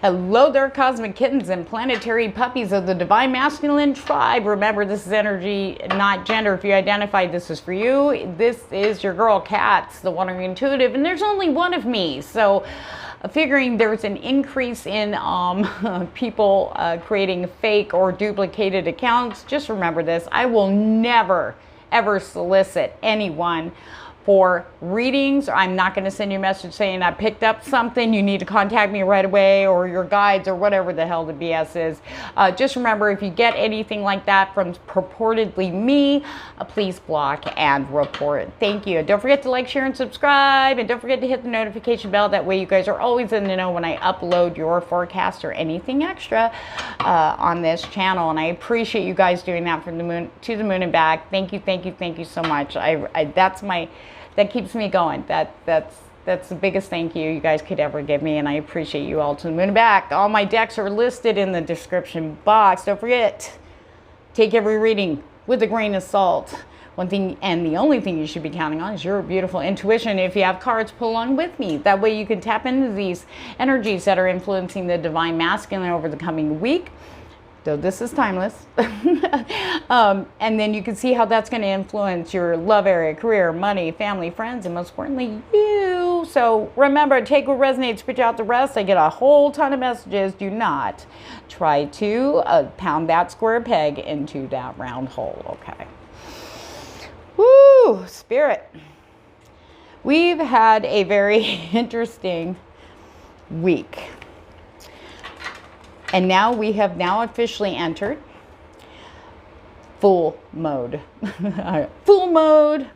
Hello there, cosmic kittens and planetary puppies of the Divine Masculine tribe. Remember, this is energy, not gender. If you identify this is for you, this is your girl Catz, the wandering intuitive, and there's only one of me. So figuring there's an increase in people creating fake or duplicated accounts, just remember this. I will never, ever solicit anyone for readings. I'm not going to send you a message saying I picked up something, you need to contact me right away, or your guides, or whatever the hell the BS is. Just remember, if you get anything like that from purportedly me, please block and report. Thank you. Don't forget to like, share, and subscribe, and don't forget to hit the notification bell. That way you guys are always in the know when I upload your forecast or anything extra on this channel. And I appreciate you guys doing that from the moon to the moon and back. Thank you, thank you, thank you so much. That keeps me going. That's the biggest thank you guys could ever give me, and I appreciate you all to the moon and back. All my decks are listed in the description box. Don't forget, take every reading with a grain of salt. One thing and the only thing you should be counting on is your beautiful intuition. If you have cards, pull along with me. That way you can tap into these energies that are influencing the Divine Masculine over the coming week. So this is timeless. And then you can see how that's going to influence your love area, career, money, family, friends, and most importantly, you. So remember, take what resonates, spit out the rest. I get a whole ton of messages. Do not try to pound that square peg into that round hole, okay? Woo, Spirit. We've had a very interesting week. And now we have officially entered full mode. Full mode,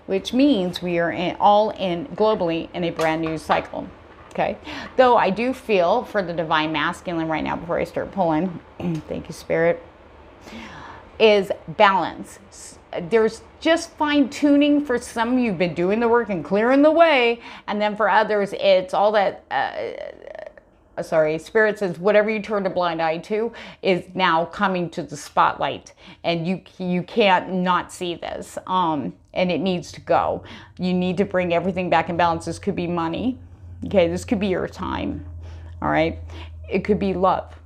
which means we are all in globally in a brand new cycle. Okay. Though I do feel for the Divine Masculine right now, before I start pulling, thank you, Spirit, is balance. There's just fine tuning for some. You've been doing the work and clearing the way. And then for others, it's all that, Spirit says whatever you turned a blind eye to is now coming to the spotlight, and you can't not see this, and it needs to go. You need to bring everything back in balance. This could be money, okay? This could be your time, all right? It could be love,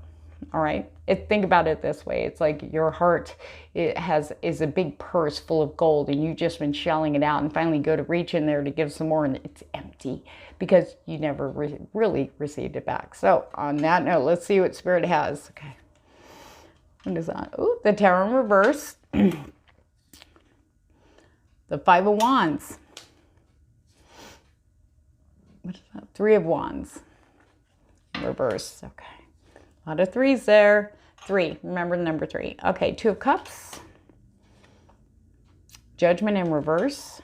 all right? Think about it this way. It's like your heart is a big purse full of gold, and you've just been shelling it out, and finally go to reach in there to give some more, and it's empty because you never really received it back. So on that note, let's see what Spirit has. Okay. What is that? Oh, the Tower in reverse. The Five of Wands. What is that? Three of Wands. In reverse. Okay. A lot of threes there. Three. Remember the number three. Okay. Two of Cups. Judgment in reverse.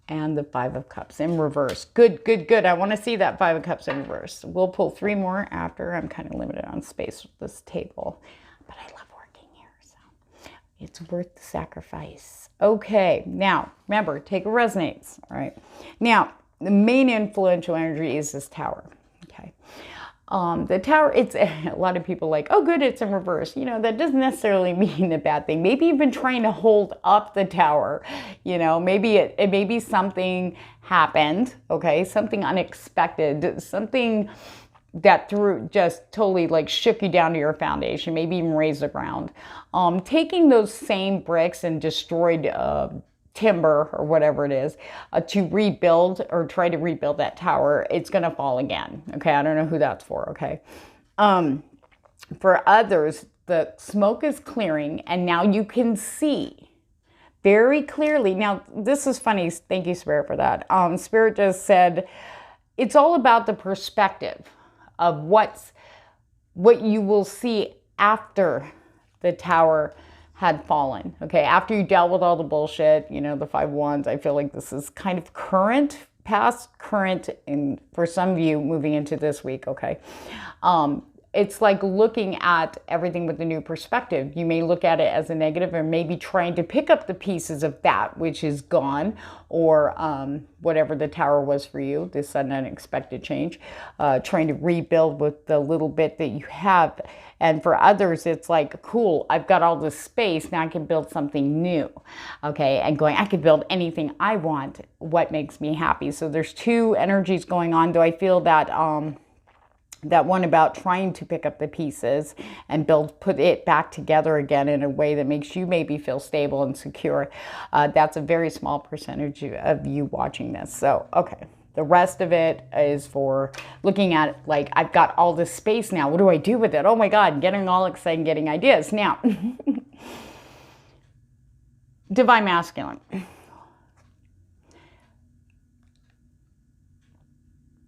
And the Five of Cups in reverse. Good, good, good. I want to see that Five of Cups in reverse. We'll pull three more after. I'm kind of limited on space with this table, but I love working here, so it's worth the sacrifice. Okay, now, remember, take what resonates, all right? Now, the main influential energy is this Tower, okay? The Tower, it's a lot of people like, oh good, it's in reverse. You know, that doesn't necessarily mean a bad thing. Maybe you've been trying to hold up the Tower, you know, maybe maybe something happened, okay? Something unexpected, something that just totally like shook you down to your foundation, maybe even raised the ground. Taking those same bricks and destroyed timber or whatever it is to rebuild or try to rebuild that tower, it's going to fall again. Okay. I don't know who that's for. Okay. For others, the smoke is clearing and now you can see very clearly. Now this is funny. Thank you, Spirit, for that. Spirit just said, it's all about the perspective of what you will see after the tower had fallen, okay? After you dealt with all the bullshit, you know, the Five Wands, I feel like this is kind of current, past, current, and for some of you moving into this week, okay? It's like looking at everything with a new perspective. You may look at it as a negative or maybe trying to pick up the pieces of that which is gone, or whatever the Tower was for you, this sudden unexpected change, trying to rebuild with the little bit that you have. And for others, it's like, cool, I've got all this space, now I can build something new, okay? And going, I could build anything I want, what makes me happy. So there's two energies going on, though I feel that that one about trying to pick up the pieces and put it back together again in a way that makes you maybe feel stable and secure. That's a very small percentage of you watching this. So, okay. The rest of it is for looking at, like, I've got all this space now. What do I do with it? Oh my God, getting all excited, getting ideas. Now, Divine Masculine.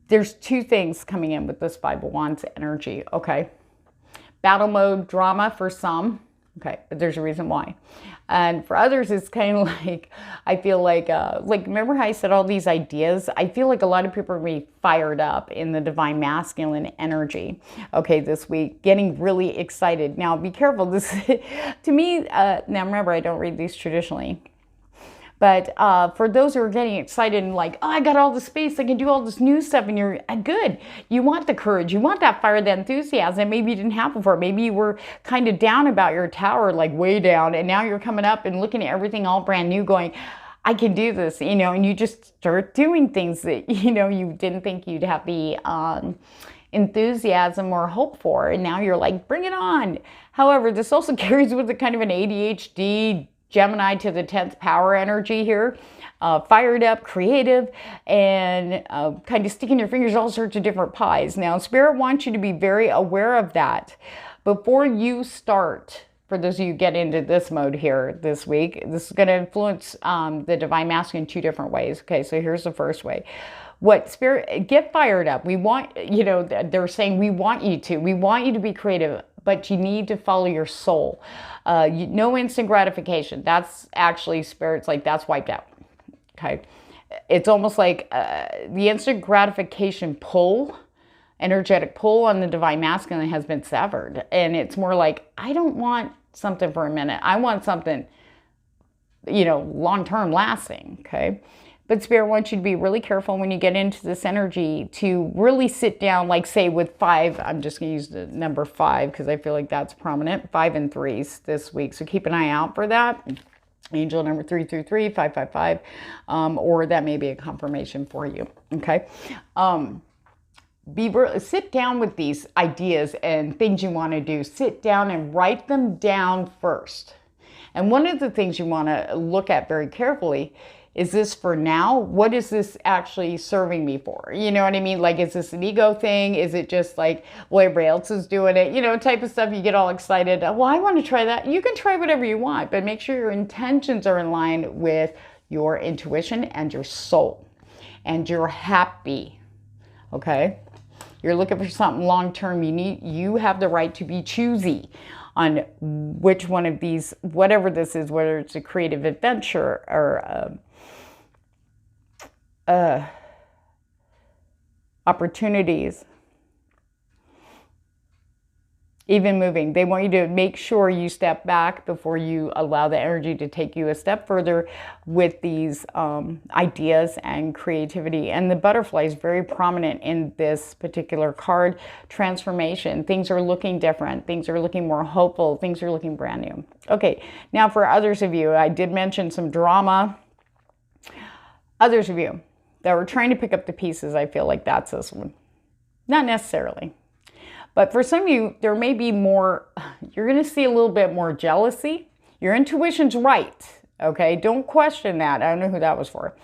There's two things coming in with this Five of Wands energy, okay? Battle mode drama for some, okay, but there's a reason why. And for others, it's kind of like, I feel like remember how I said all these ideas? I feel like a lot of people are going to be fired up in the Divine Masculine energy, okay, this week, getting really excited. Now, be careful. This, to me, now remember, I don't read these traditionally. But for those who are getting excited and like, oh, I got all the space, I can do all this new stuff, and you're good. You want the courage, you want that fire, that enthusiasm. Maybe you didn't have before. Maybe you were kind of down about your tower, like way down, and now you're coming up and looking at everything all brand new going, I can do this, you know, and you just start doing things that, you know, you didn't think you'd have the enthusiasm or hope for, and now you're like, bring it on. However, this also carries with it kind of an ADHD, Gemini to the 10th power energy here, fired up, creative, and kind of sticking your fingers all sorts of different pies. Now, Spirit wants you to be very aware of that before you start. For those of you who get into this mode here this week, this is going to influence the Divine Masculine in two different ways. Okay, so here's the first way. What Spirit, get fired up. We want, you know, they're saying we want you to be creative, but you need to follow your soul. No instant gratification. That's actually Spirit's like, that's wiped out. Okay. It's almost like the instant gratification pull, energetic pull on the Divine Masculine has been severed. And it's more like, I don't want something for a minute. I want something, you know, long-term lasting. Okay. But Spirit wants you to be really careful when you get into this energy to really sit down, like say with 5, I'm just going to use the number 5 because I feel like that's prominent, 5 and 3s this week. So keep an eye out for that. Angel number 333, 555, or that may be a confirmation for you. Okay. Sit down with these ideas and things you want to do. Sit down and write them down first. And one of the things you want to look at very carefully, is this for now? What is this actually serving me for? You know what I mean? Like, is this an ego thing? Is it just like, well, everybody else is doing it? You know, type of stuff you get all excited. Well, I want to try that. You can try whatever you want, but make sure your intentions are in line with your intuition and your soul. And you're happy, okay? You're looking for something long-term. You have the right to be choosy on which one of these, whatever this is, whether it's a creative adventure or opportunities, even moving. They want you to make sure you step back before you allow the energy to take you a step further with these ideas and creativity. And the butterfly is very prominent in this particular card. Transformation. Things are looking different. Things are looking more hopeful. Things are looking brand new. Okay, now for others of you, I did mention some drama. Others of you that were trying to pick up the pieces, I feel like that's this one. Not necessarily. But for some of you, there may be more, you're going to see a little bit more jealousy. Your intuition's right, okay? Don't question that. I don't know who that was for.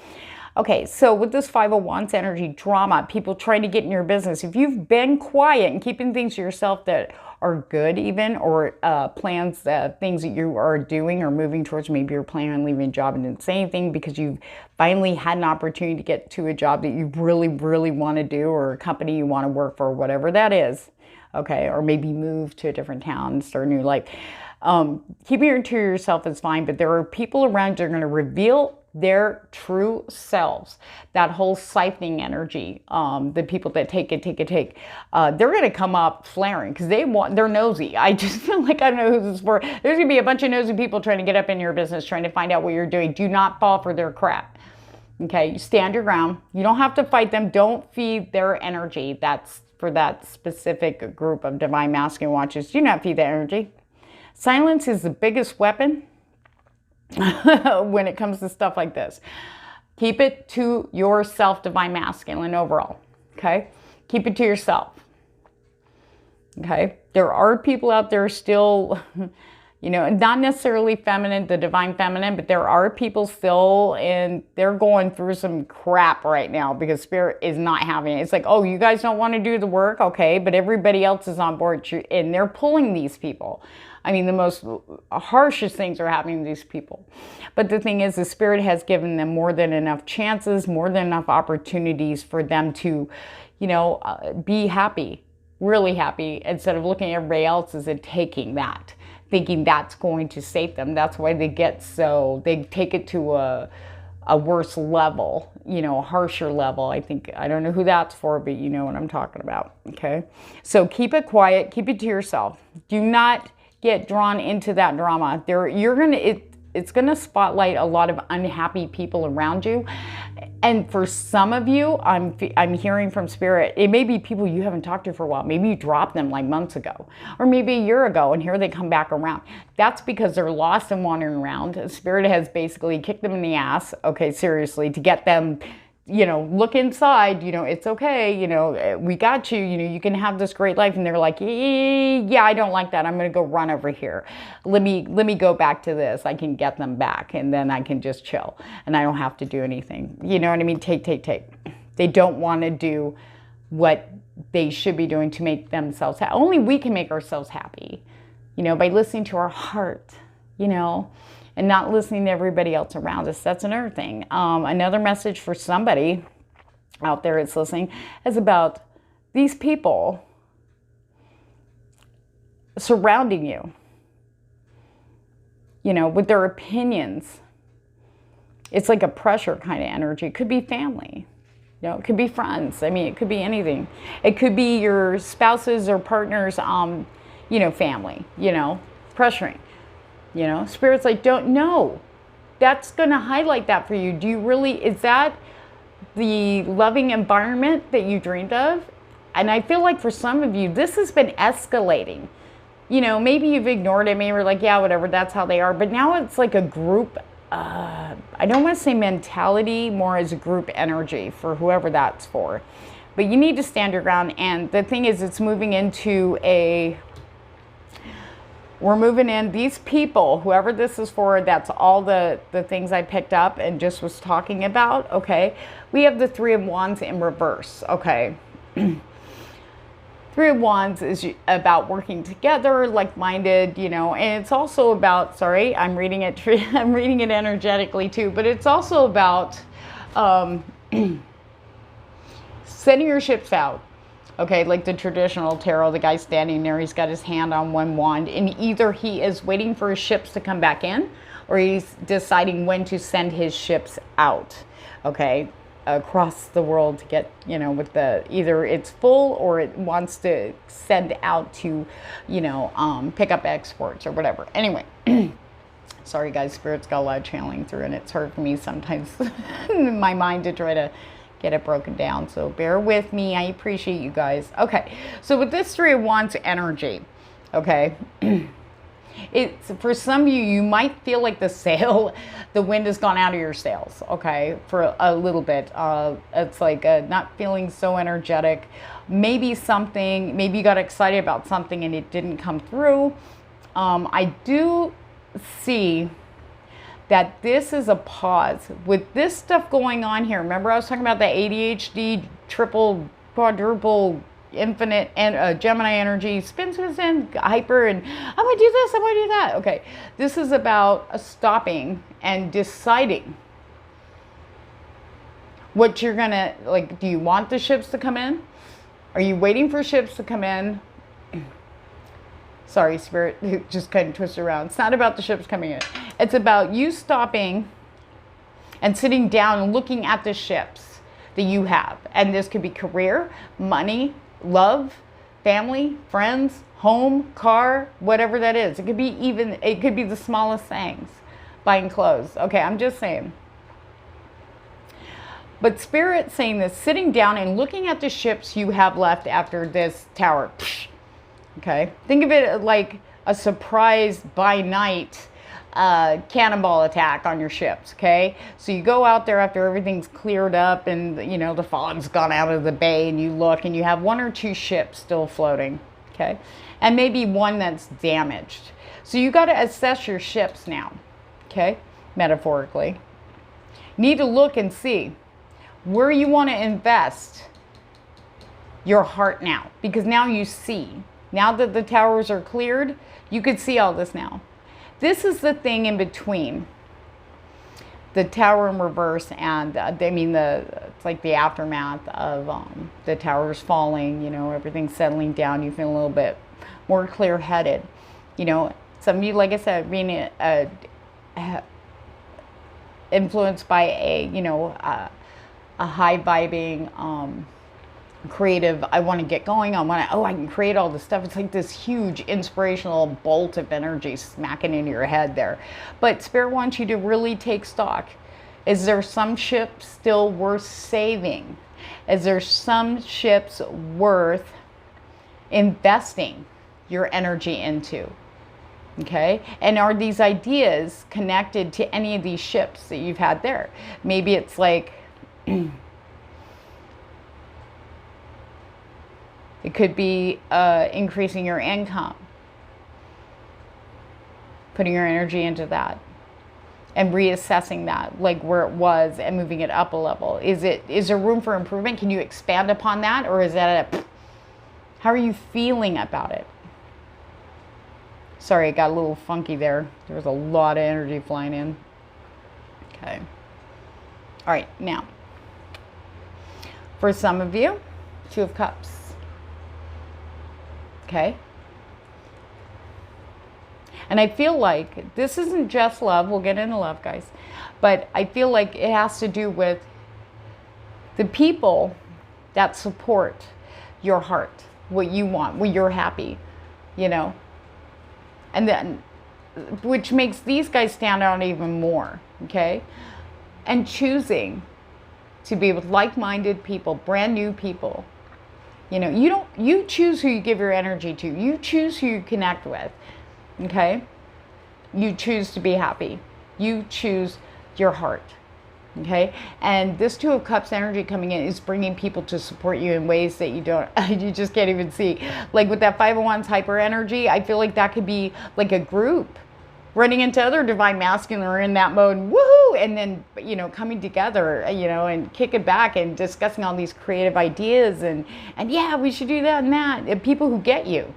Okay, so with this 5 of Wands energy, drama, people trying to get in your business. If you've been quiet and keeping things to yourself that are good even, or plans, things that you are doing or moving towards, maybe you're planning on leaving a job and didn't say anything because you've finally had an opportunity to get to a job that you really, really want to do, or a company you want to work for, whatever that is. Okay, or maybe move to a different town, start a new life. Keeping it to yourself is fine, but there are people around you that are going to reveal their true selves. That whole siphoning energy, the people that take, they're going to come up flaring because they're nosy. I just feel like I don't know who this is for. There's going to be a bunch of nosy people trying to get up in your business, trying to find out what you're doing. Do not fall for their crap. Okay, you stand your ground. You don't have to fight them. Don't feed their energy. That's for that specific group of divine masculine watchers. Do not feed the energy. Silence is the biggest weapon when it comes to stuff like this. Keep it to yourself, divine masculine overall. Okay? Keep it to yourself. Okay? There are people out there still, you know, not necessarily feminine, the divine feminine, but there are people still, and they're going through some crap right now because spirit is not having it. It's like, oh, you guys don't want to do the work? Okay, but everybody else is on board, and they're pulling these people. I mean, the most harshest things are happening to these people. But the thing is, the spirit has given them more than enough chances, more than enough opportunities for them to, you know, be happy, really happy, instead of looking at everybody else as taking that, thinking that's going to save them. That's why they get so, they take it to a worse level, you know, a harsher level. I think, I don't know who that's for, but you know what I'm talking about, okay? So keep it quiet, keep it to yourself. Do not get drawn into that drama. It's gonna spotlight a lot of unhappy people around you. And for some of you, I'm hearing from spirit, it may be people you haven't talked to for a while. Maybe you dropped them like months ago, or maybe a year ago, and here they come back around. That's because they're lost and wandering around. Spirit has basically kicked them in the ass, okay, seriously, to get them, you know, look inside, you know, it's okay, you know, we got you, you know, you can have this great life. And they're like, yeah, I don't like that. I'm going to go run over here. Let me go back to this. I can get them back, and then I can just chill, and I don't have to do anything. You know what I mean? Take. They don't want to do what they should be doing to make themselves happy. Only we can make ourselves happy, you know, by listening to our heart, you know, and not listening to everybody else around us. That's another thing. Another message for somebody out there that's listening is about these people surrounding you, you know, with their opinions. It's like a pressure kind of energy. It could be family, you know, it could be friends. I mean, it could be anything. It could be your spouses or partners, you know, family, you know, pressuring. You know, spirit's like, don't know. That's going to highlight that for you. Do you really, is that the loving environment that you dreamed of? And I feel like for some of you, this has been escalating. You know, maybe you've ignored it. Maybe you're like, yeah, whatever, that's how they are. But now it's like a group, I don't want to say mentality, more as a group energy for whoever that's for. But you need to stand your ground. And the thing is, it's moving into we're moving in, these people, whoever this is for, that's all the things I picked up and just was talking about, okay? We have the Three of Wands in reverse, okay? Three of Wands is about working together, like-minded, you know, and it's also about, sorry, I'm reading it energetically too, but it's also about sending your ships out. Okay, like the traditional tarot, the guy standing there, he's got his hand on one wand, and either he is waiting for his ships to come back in, or he's deciding when to send his ships out, okay, across the world to get, you know, with the, either it's full or it wants to send out to, you know, pick up exports or whatever. Anyway, sorry guys, spirit's got a lot of channeling through, and it's hard for me sometimes in my mind to try to get it broken down, so bear with me. I appreciate you guys. Okay, so with this Three of Wands energy, okay, it's for some of you, you might feel like the wind has gone out of your sails, okay, for a little bit. It's like not feeling so energetic. Maybe you got excited about something and it didn't come through. I do see that this is a pause with this stuff going on here. Remember I was talking about the ADHD, triple, quadruple, infinite, and Gemini energy, spins within, hyper, and I'm gonna do this, I'm gonna do that. Okay, this is about stopping and deciding what you're gonna, like, do you want the ships to come in? Are you waiting for ships to come in? Sorry, spirit, it just kind of twisted around. It's not about the ships coming in. It's about you stopping and sitting down and looking at the ships that you have. And this could be career, money, love, family, friends, home, car, whatever that is. It could be the smallest things. Buying clothes. Okay, I'm just saying. But Spirit saying this, sitting down and looking at the ships you have left after this tower. Okay, think of it like a surprise by night cannonball attack on your ships. Okay, so you go out there after everything's cleared up and you know the fog's gone out of the bay, and you look and you have 1 or 2 ships still floating. Okay, and maybe one that's damaged. So you got to assess your ships now. Okay, metaphorically, need to look and see where you want to invest your heart now, because now you see. Now that the towers are cleared, you could see all this now. This is the thing in between the tower in reverse and, it's like the aftermath of the towers falling, you know, everything's settling down. You feel a little bit more clear-headed. You know, some of you, like I said, being influenced by a high-vibing, creative, I want to get going, I can create all this stuff. It's like this huge inspirational bolt of energy smacking into your head there. But Spirit wants you to really take stock. Is there some ships still worth saving? Is there some ships worth investing your energy into? Okay, and are these ideas connected to any of these ships that you've had there? Maybe it's like it could be increasing your income, putting your energy into that, and reassessing that, like where it was, and moving it up a level. Is there room for improvement? Can you expand upon that, or is that how are you feeling about it? Sorry, it got a little funky there. There was a lot of energy flying in. Okay. All right, now, for some of you, 2 of Cups. Okay. And I feel like this isn't just love. We'll get into love, guys. But I feel like it has to do with the people that support your heart, what you want, what you're happy, you know. And then, which makes these guys stand out even more, okay? And choosing to be with like-minded people, brand new people. You know, you choose who you give your energy to. You choose who you connect with, okay? You choose to be happy. You choose your heart, okay? And this 2 of Cups energy coming in is bringing people to support you in ways that you just can't even see. Like with that 5 of Wands hyper energy, I feel like that could be like a group running into other divine masculine or in that mode, woohoo, and then, you know, coming together, you know, and kicking back and discussing all these creative ideas and yeah, we should do that and that. And people who get you,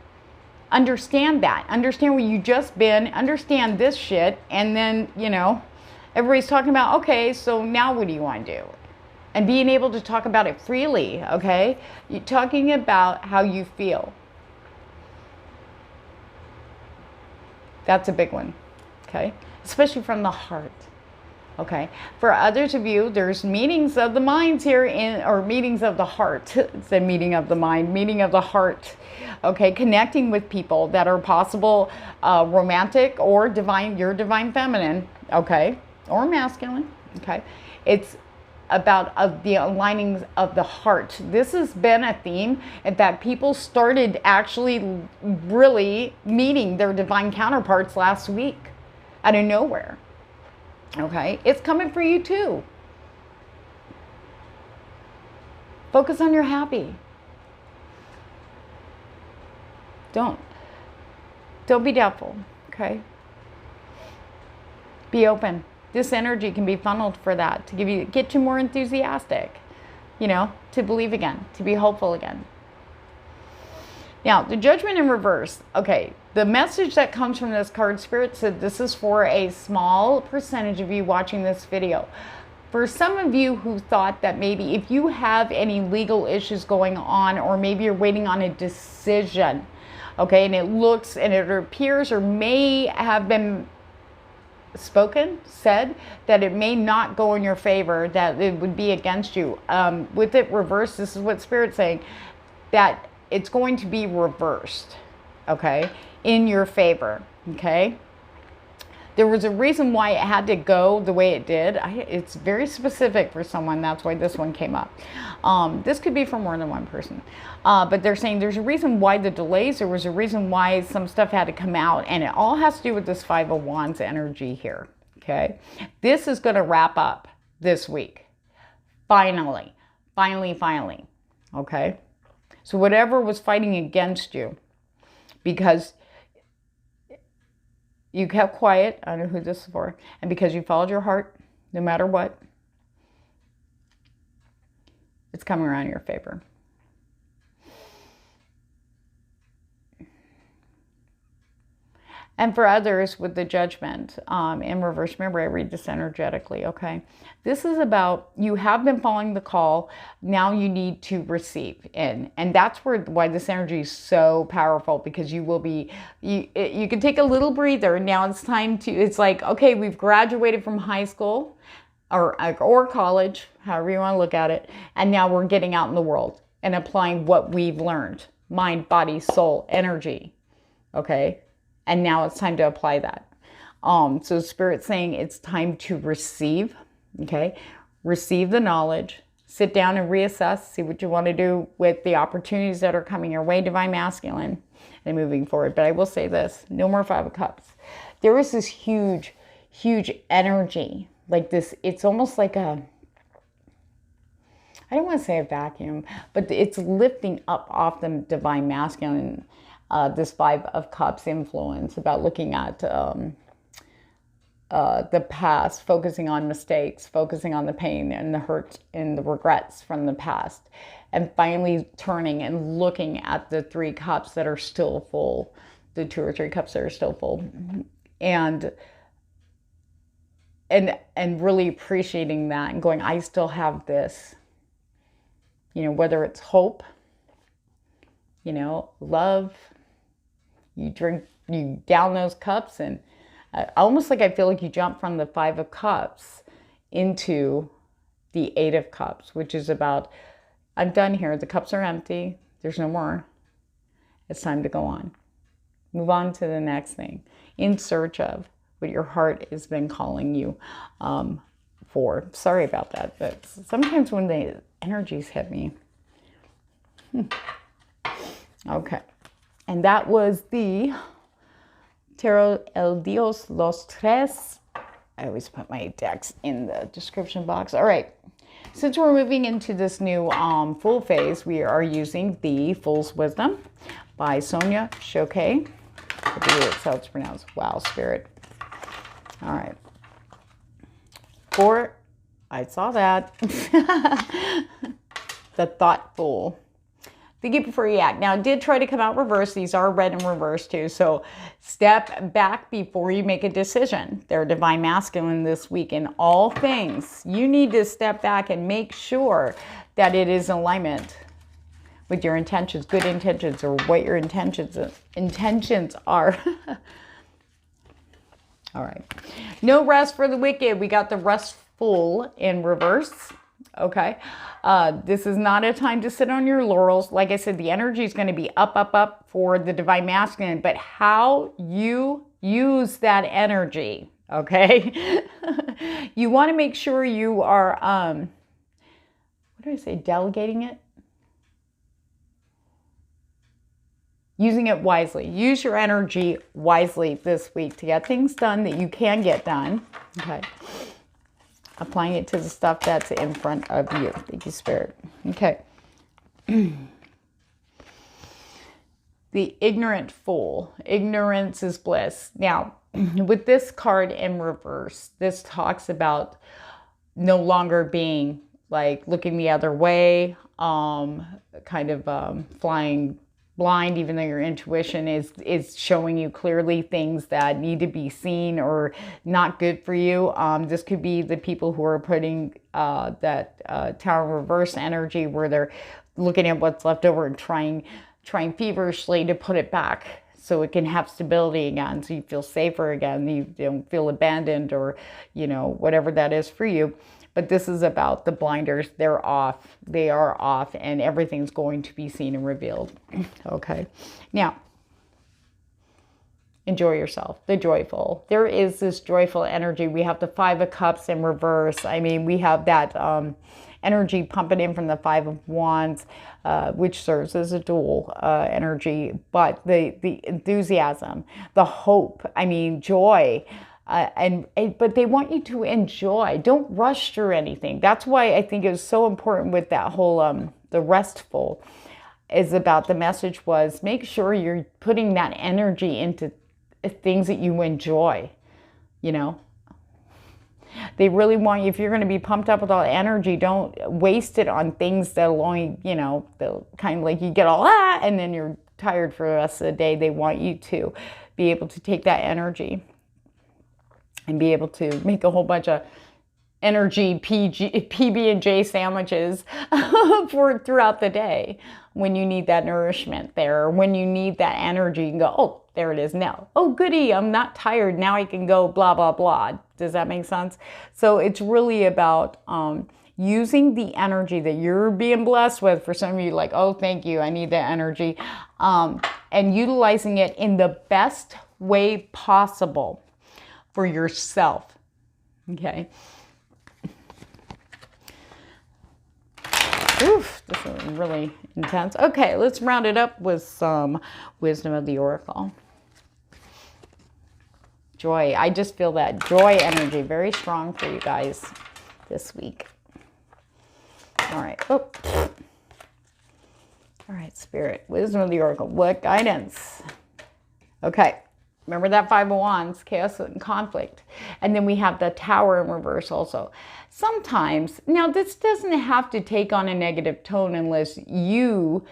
understand that, understand where you just been, understand this shit, and then, you know, everybody's talking about, okay, so now what do you want to do? And being able to talk about it freely, okay? You're talking about how you feel. That's a big one. Okay, especially from the heart. Okay, for others of you, there's meetings of the minds here or meetings of the heart. It's a meeting of the mind, meeting of the heart. Okay, connecting with people that are possible romantic or divine, your divine feminine. Okay, or masculine. Okay, it's about the aligning of the heart. This has been a theme, in fact, people started actually really meeting their divine counterparts last week out of nowhere. Okay, it's coming for you too. Focus on your happy. Don't be doubtful. Okay, be open. This energy can be funneled for that, to get you more enthusiastic, you know, to believe again, to be hopeful again. Now, the Judgment in reverse. Okay, the message that comes from this card, Spirit said this is for a small percentage of you watching this video. For some of you who thought that maybe if you have any legal issues going on, or maybe you're waiting on a decision, okay, and it looks and it appears or may have been said that it may not go in your favor, that it would be against you. With it reversed, this is what Spirit's saying, that it's going to be reversed, okay, in your favor, okay? There was a reason why it had to go the way it did. It's very specific for someone. That's why this one came up. This could be for more than one person. But they're saying there's a reason why the delays. There was a reason why some stuff had to come out. And it all has to do with this Five of Wands energy here. Okay. This is going to wrap up this week. Finally. Okay. So whatever was fighting against you, because you kept quiet, I know who this is for, and because you followed your heart, no matter what, it's coming around in your favor. And for others with the Judgment in reverse, remember I read this energetically, okay? This is about, you have been following the call, now you need to receive in. And that's why this energy is so powerful, because you will be, you can take a little breather. Now it's time to, it's like, okay, we've graduated from high school or college, however you want to look at it. And now we're getting out in the world and applying what we've learned. Mind, body, soul, energy, okay? And now it's time to apply that. So Spirit's saying it's time to receive, okay? Receive the knowledge, sit down and reassess, see what you want to do with the opportunities that are coming your way, Divine Masculine, and moving forward. But I will say this, no more Five of Cups. There is this huge, huge energy, like this, it's almost like a, I don't want to say a vacuum, but it's lifting up off the Divine Masculine, this Five of Cups influence about looking at the past, focusing on mistakes, focusing on the pain and the hurt and the regrets from the past, and finally turning and looking at the Three Cups that are still full, the 2 or 3 cups that are still full, and really appreciating that and going, I still have this, you know, whether it's hope, you know, love. You down those cups, and almost like I feel like you jump from the Five of Cups into the Eight of Cups, which is about, I'm done here. The cups are empty. There's no more. It's time to go on. Move on to the next thing. In search of what your heart has been calling you for. Sorry about that, but sometimes when the energies hit me. Okay. And that was the Tarot El Dios Los Tres. I always put my decks in the description box. All right. Since we're moving into this new full phase, we are using the Fool's Wisdom by Sonia Choque. I believe that's how it's pronounced. Wow, Spirit. All right. I saw that. The Thoughtful. Think it before you act. Now, it did try to come out reverse. These are read in reverse too. So step back before you make a decision. They're Divine Masculine this week in all things. You need to step back and make sure that it is in alignment with your intentions, good intentions, or what your intentions are. All right. No rest for the wicked. We got the restful in reverse. Okay. This is not a time to sit on your laurels. Like I said, the energy is going to be up for the Divine Masculine, but how you use that energy, okay? You want to make sure you are, what did I say, delegating it? Using it wisely. Use your energy wisely this week to get things done that you can get done, okay? Applying it to the stuff that's in front of you. Thank you, Spirit. Okay. The Ignorant Fool. Ignorance is bliss. Now, with this card in reverse, this talks about no longer being like looking the other way, kind of flying blind, even though your intuition is showing you clearly things that need to be seen or not good for you. This could be the people who are putting that Tower reverse energy where they're looking at what's left over and trying feverishly to put it back so it can have stability again, so you feel safer again, you don't feel abandoned, or, you know, whatever that is for you. But this is about the blinders. They're off. They are off, and everything's going to be seen and revealed. Okay. Now, enjoy yourself, the joyful. There is this joyful energy. We have the Five of Cups in reverse. I mean, we have that energy pumping in from the Five of Wands, which serves as a dual energy, but the enthusiasm, the hope, I mean, joy, but they want you to enjoy. Don't rush through anything. That's why I think it was so important with that whole the restful, is about the message was make sure you're putting that energy into things that you enjoy. You know, they really want you, if you're going to be pumped up with all the energy, don't waste it on things that'll only, you know, they'll kind of like you get all that and then you're tired for the rest of the day. They want you to be able to take that energy and be able to make a whole bunch of energy PB&J sandwiches for throughout the day when you need that nourishment there, when you need that energy. You can go, oh, there it is now. Oh, goody, I'm not tired. Now I can go blah, blah, blah. Does that make sense? So it's really about using the energy that you're being blessed with. For some of you, like, oh, thank you, I need that energy. And utilizing it in the best way possible for yourself. Okay. Oof, this is really intense. Okay, let's round it up with some wisdom of the Oracle. Joy. I just feel that joy energy very strong for you guys this week. All right. Oh. All right, Spirit. Wisdom of the Oracle. What guidance? Okay. Remember that Five of Wands, chaos and conflict. And then we have the Tower in reverse also. Sometimes, now this doesn't have to take on a negative tone unless you,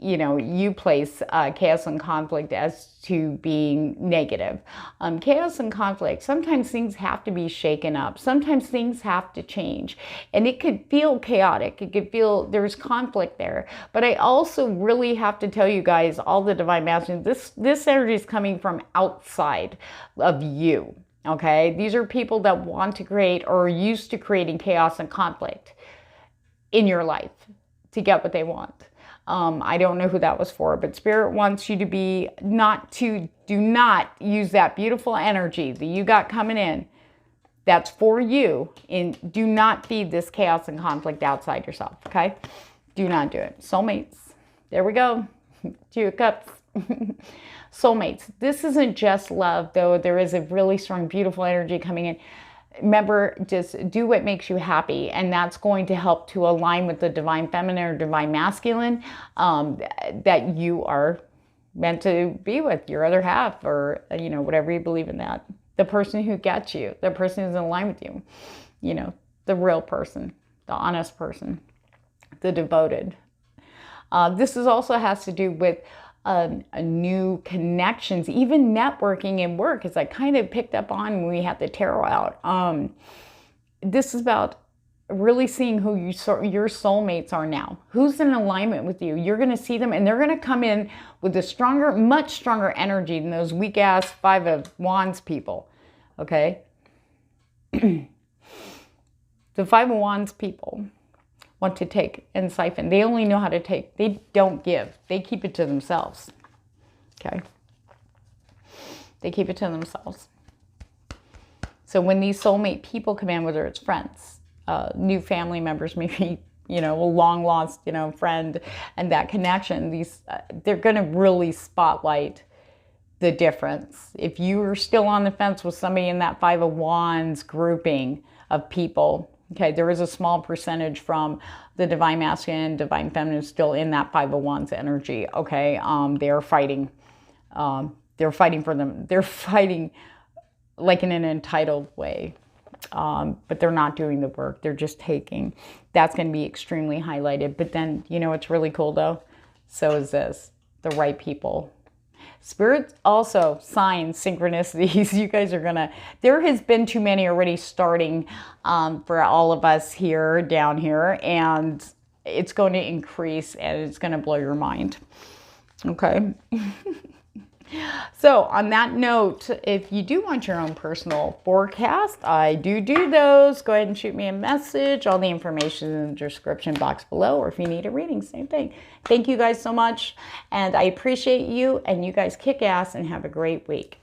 you place chaos and conflict as to being negative. Chaos and conflict, sometimes things have to be shaken up. Sometimes things have to change. And it could feel chaotic. It could feel there's conflict there. But I also really have to tell you guys, all the Divine Masculine, this energy is coming from outside of you. Okay, these are people that want to create or are used to creating chaos and conflict in your life to get what they want. I don't know who that was for, but Spirit wants you to do not use that beautiful energy that you got coming in. That's for you. And do not feed this chaos and conflict outside yourself. Okay, do not do it. Soulmates. There we go. Two of Cups. Soulmates. This isn't just love, though. There is a really strong, beautiful energy coming in. Remember, just do what makes you happy, and that's going to help to align with the Divine Feminine or Divine Masculine that you are meant to be with, your other half, or, whatever you believe in that. The person who gets you, the person who's in line with you, the real person, the honest person, the devoted. This also has to do with new connections, even networking in work, as I kind of picked up on when we had the tarot out. This is about really seeing who your soulmates are now. Who's in alignment with you? You're going to see them, and they're going to come in with a much stronger energy than those weak-ass Five of Wands people. Okay? The Five of Wands people want to take and siphon. They only know how to take. They don't give. They keep it to themselves. Okay? They keep it to themselves. So when these soulmate people come in, whether it's friends, new family members, maybe, a long lost, friend, and that connection, they're going to really spotlight the difference. If you are still on the fence with somebody in that Five of Wands grouping of people, okay, there is a small percentage from the Divine Masculine, Divine Feminine still in that Five of Wands energy, okay? They're fighting. They're fighting for them. They're fighting like in an entitled way, but they're not doing the work. They're just taking. That's going to be extremely highlighted. But then, what's really cool, though? So is this. The right people. Spirit also, signs, synchronicities. You guys are there has been too many already starting for all of us here, down here, and it's going to increase and it's going to blow your mind. Okay. So on that note, if you do want your own personal forecast, I do those. Go ahead and shoot me a message. All the information in the description box below, or if you need a reading, same thing. Thank you guys so much, and I appreciate you, and you guys kick ass and have a great week.